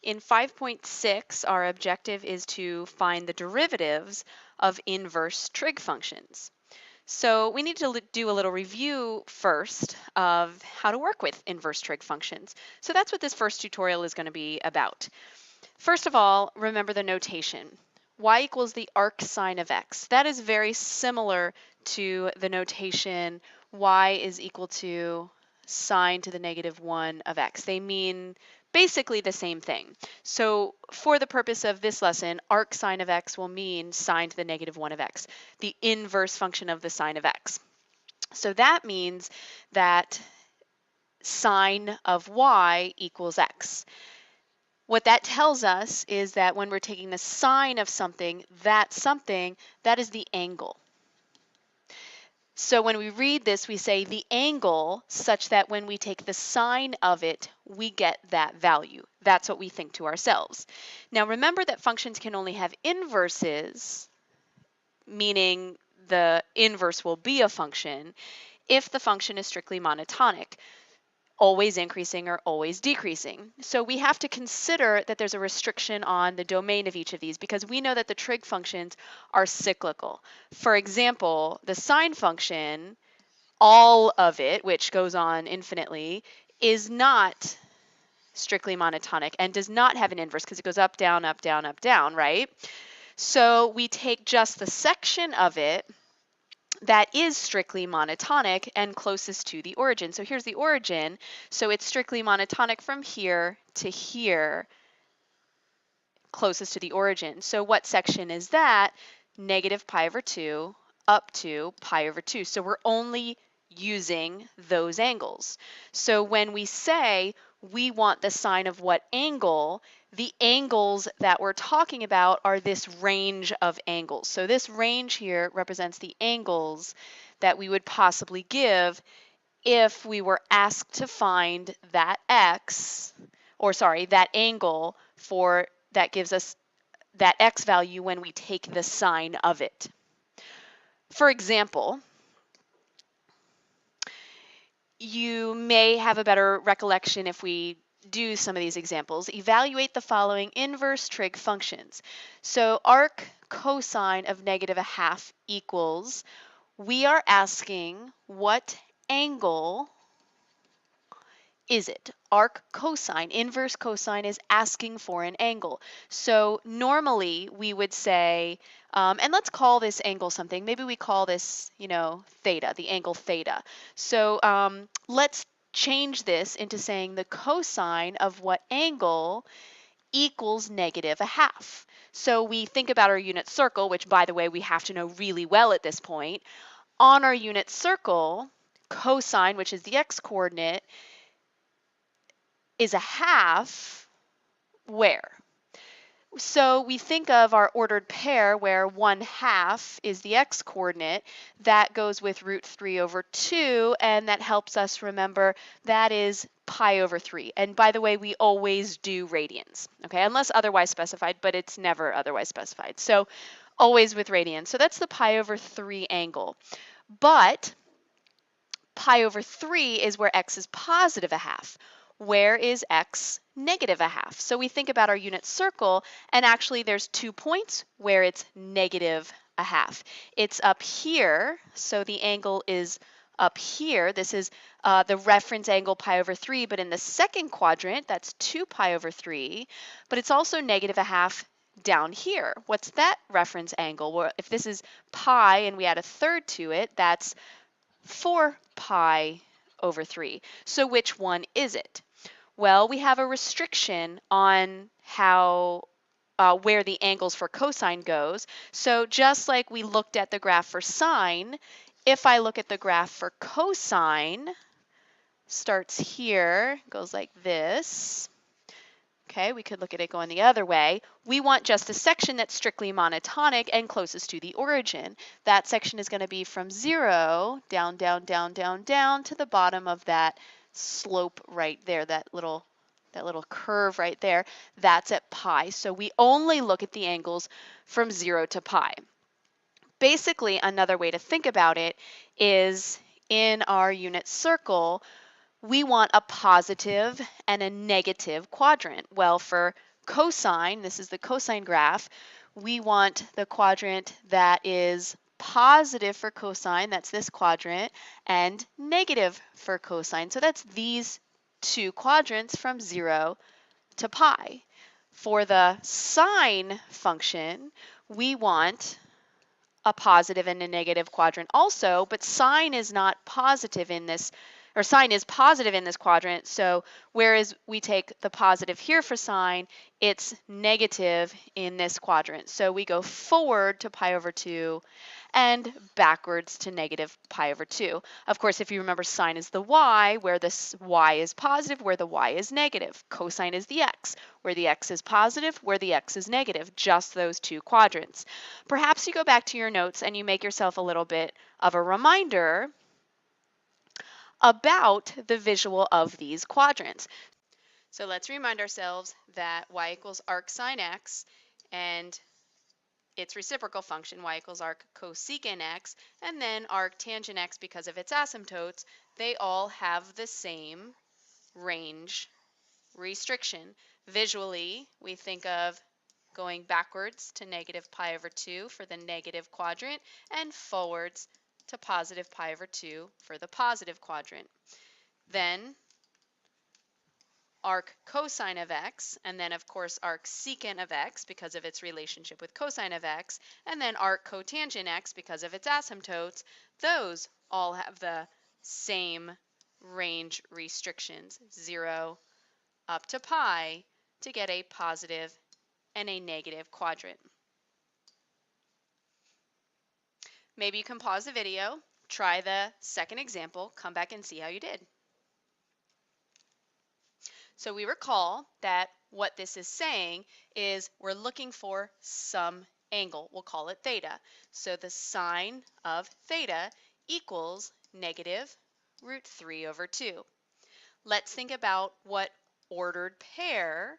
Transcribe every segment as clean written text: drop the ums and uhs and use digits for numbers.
In 5.6, our objective is to find the derivatives of inverse trig functions. So we need to do a little review first of how to work with inverse trig functions. So that's what this first tutorial is going to be about. First of all, remember the notation. Y equals the arc sine of x. That is very similar to the notation y is equal to sine to the negative 1 of x. They mean basically the same thing. So for the purpose of this lesson, arc sine of x will mean sine to the negative 1 of x, the inverse function of the sine of x. So that means that sine of y equals x. What that tells us is that when we're taking the sine of something, that is the angle. So when we read this, we say the angle such that when we take the sine of it, we get that value. That's what we think to ourselves. Now remember that functions can only have inverses, meaning the inverse will be a function, if the function is strictly monotonic, always increasing or always decreasing. So we have to consider that there's a restriction on the domain of each of these because we know that the trig functions are cyclical. For example, the sine function, all of it, which goes on infinitely, is not strictly monotonic and does not have an inverse because it goes up, down, up, down, up, down, right? So we take just the section of it that is strictly monotonic and closest to the origin. So here's the origin. So it's strictly monotonic from here to here, closest to the origin. So what section is that? Negative pi over 2 up to pi over 2. So we're only using those angles. So when we say we want the sine of what angle, the angles that we're talking about are this range of angles. So this range here represents the angles that we would possibly give if we were asked to find that that angle for that gives us that x value when we take the sine of it. For example, you may have a better recollection if we do some of these examples. Evaluate the following inverse trig functions. So arc cosine of negative a half equals, we are asking what angle is it? Arc cosine, inverse cosine is asking for an angle. So normally we would say, and let's call this angle something. Maybe we call this, theta, the angle theta. So let's change this into saying the cosine of what angle equals negative a half. So we think about our unit circle, which by the way, we have to know really well at this point. On our unit circle, cosine, which is the x-coordinate, is a half where? So we think of our ordered pair where 1/2 is the x-coordinate. That goes with root 3 over 2, and that helps us remember that is pi over 3. And by the way, we always do radians, okay? Unless otherwise specified, but it's never otherwise specified. So always with radians. So that's the pi over 3 angle. But pi over 3 is where x is positive a half. Where is x negative a half? So we think about our unit circle, and actually there's 2 points where it's negative a half. It's up here, so the angle is up here. This is the reference angle pi over 3, but in the second quadrant, that's 2 pi over 3, but it's also negative a half down here. What's that reference angle? Well, if this is pi and we add a third to it, that's 4 pi over 3. So which one is it? Well, we have a restriction on how where the angles for cosine goes. So just like we looked at the graph for sine, if I look at the graph for cosine, starts here, goes like this. Okay, we could look at it going the other way. We want just a section that's strictly monotonic and closest to the origin. That section is going to be from 0 down, down, down, down, down to the bottom of that slope right there, that little curve right there. That's at pi. So we only look at the angles from 0 to pi. Basically, another way to think about it is in our unit circle, we want a positive and a negative quadrant. Well, for cosine, this is the cosine graph, we want the quadrant that is positive for cosine, that's this quadrant, and negative for cosine. So that's these two quadrants from 0 to pi. For the sine function, we want a positive and a negative quadrant also, but sine is not positive in this, or sine is positive in this quadrant, so whereas we take the positive here for sine, it's negative in this quadrant. So we go forward to pi over 2 and backwards to negative pi over 2. Of course, if you remember, sine is the y, where this y is positive, where the y is negative. Cosine is the x, where the x is positive, where the x is negative. Just those two quadrants. Perhaps you go back to your notes and you make yourself a little bit of a reminder about the visual of these quadrants. So let's remind ourselves that y equals arc sine x, and its reciprocal function, y equals arc cosecant x, and then arc tangent x because of its asymptotes, they all have the same range restriction. Visually, we think of going backwards to negative pi over 2 for the negative quadrant and forwards to positive pi over 2 for the positive quadrant. Then arc cosine of x, and then of course arc secant of x because of its relationship with cosine of x, and then arc cotangent x because of its asymptotes, those all have the same range restrictions, 0 up to pi, to get a positive and a negative quadrant. Maybe you can pause the video, try the second example, come back and see how you did. So we recall that what this is saying is we're looking for some angle. We'll call it theta. So the sine of theta equals negative root 3 over 2. Let's think about what ordered pair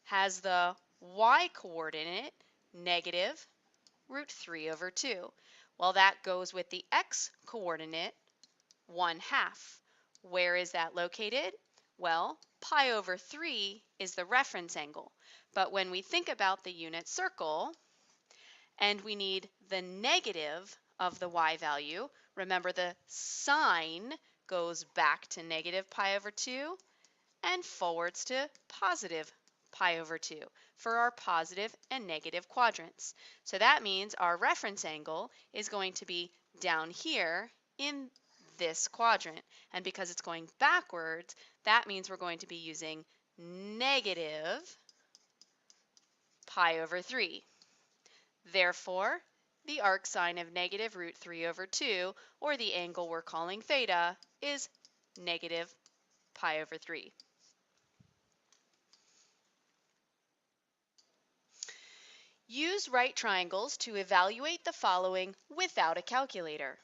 has the y-coordinate negative root 3 over 2. Well, that goes with the x-coordinate 1/2. Where is that located? Well, pi over 3 is the reference angle. But when we think about the unit circle and we need the negative of the y value, remember the sine goes back to negative pi over 2 and forwards to positive pi over 2 for our positive and negative quadrants. So that means our reference angle is going to be down here in this quadrant. And because it's going backwards, that means we're going to be using negative pi over 3. Therefore, the arc sine of negative root 3 over 2, or the angle we're calling theta, is negative pi over 3. Use right triangles to evaluate the following without a calculator.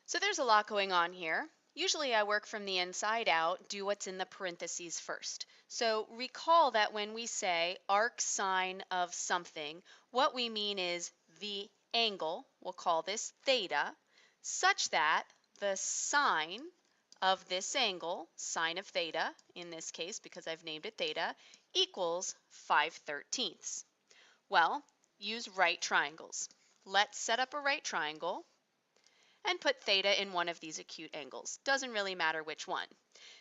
So there's a lot going on here. Usually I work from the inside out, do what's in the parentheses first. So recall that when we say arc sine of something, what we mean is the angle, we'll call this theta, such that the sine of this angle, sine of theta, in this case because I've named it theta, equals 5/13. Well, use right triangles. Let's set up a right triangle and put theta in one of these acute angles. Doesn't really matter which one.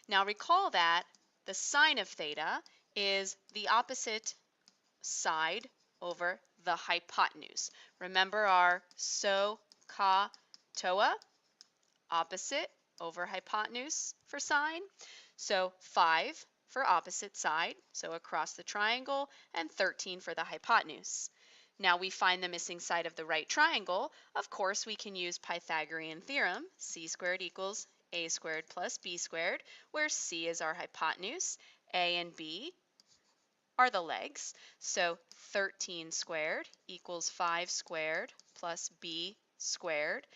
Now recall that the sine of theta is the opposite side over the hypotenuse. Remember our SOHCAHTOA, opposite over hypotenuse for sine. So 5 for opposite side, so across the triangle, and 13 for the hypotenuse. Now we find the missing side of the right triangle. Of course, we can use Pythagorean theorem, c squared equals a squared plus b squared, where c is our hypotenuse, a and b are the legs. So 13 squared equals 5 squared plus b squared.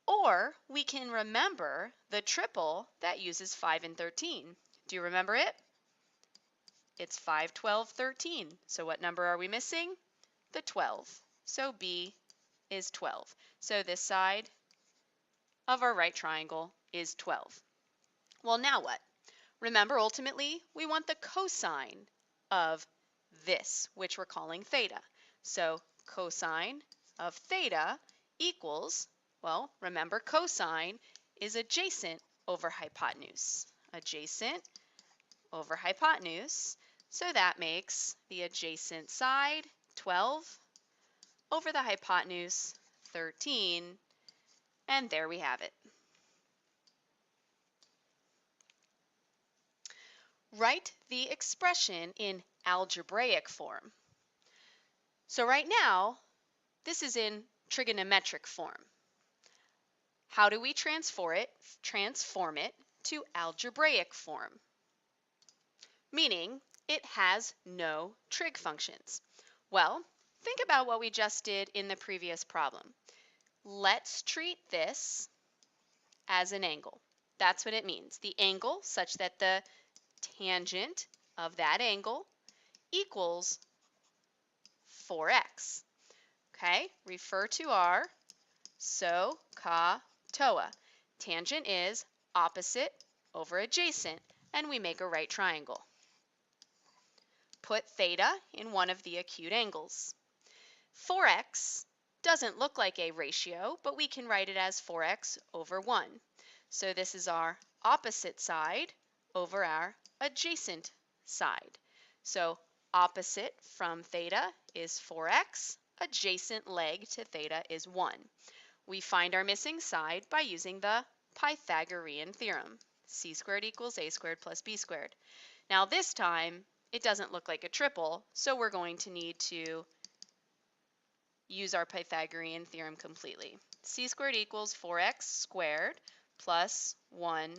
Or we can remember the triple that uses 5 and 13. Do you remember it? It's 5, 12, 13. So what number are we missing? The 12. So B is 12. So this side of our right triangle is 12. Well, now what? Remember, ultimately, we want the cosine of this, which we're calling theta. So cosine of theta equals, well, remember cosine is adjacent over hypotenuse. Adjacent over hypotenuse. So that makes the adjacent side 12 over the hypotenuse 13. And there we have it. Write the expression in algebraic form. So right now, this is in trigonometric form. How do we transform it to algebraic form? Meaning it has no trig functions. Well, think about what we just did in the previous problem. Let's treat this as an angle. That's what it means. The angle such that the tangent of that angle equals 4x. Okay, refer to our SOHCAHTOA. Tangent is opposite over adjacent, and we make a right triangle. Put theta in one of the acute angles. 4x doesn't look like a ratio, but we can write it as 4x over 1. So this is our opposite side over our adjacent side. So opposite from theta is 4x, adjacent leg to theta is 1. We find our missing side by using the Pythagorean theorem. C squared equals a squared plus b squared. Now this time, it doesn't look like a triple, so we're going to need to use our Pythagorean theorem completely. C squared equals 4x squared plus 1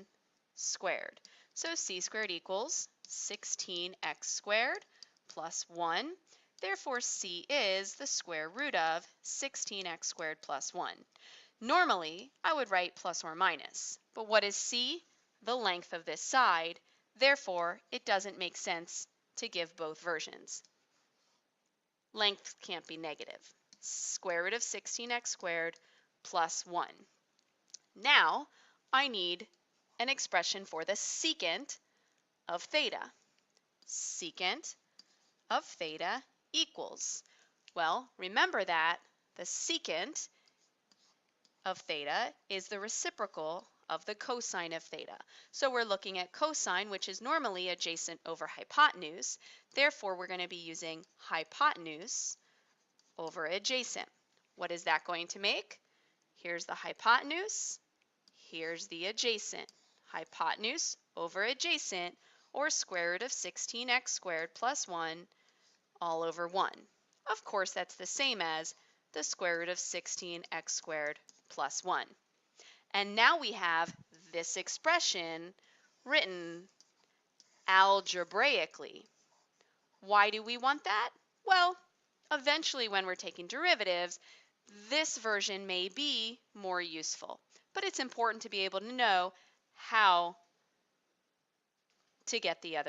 squared. So c squared equals 16x squared plus 1. Therefore, c is the square root of 16x squared plus 1. Normally, I would write plus or minus, but what is c? The length of this side. Therefore, it doesn't make sense to give both versions. Length can't be negative. Square root of 16x squared plus 1. Now, I need an expression for the secant of theta. Secant of theta equals, well, remember that the secant of theta is the reciprocal of the cosine of theta. So we're looking at cosine, which is normally adjacent over hypotenuse. Therefore, we're going to be using hypotenuse over adjacent. What is that going to make? Here's the hypotenuse. Here's the adjacent. Hypotenuse over adjacent, or square root of 16x squared plus 1 all over 1. Of course, that's the same as the square root of 16x squared plus 1. And now we have this expression written algebraically. Why do we want that? Well, eventually when we're taking derivatives, this version may be more useful. But it's important to be able to know how to get the other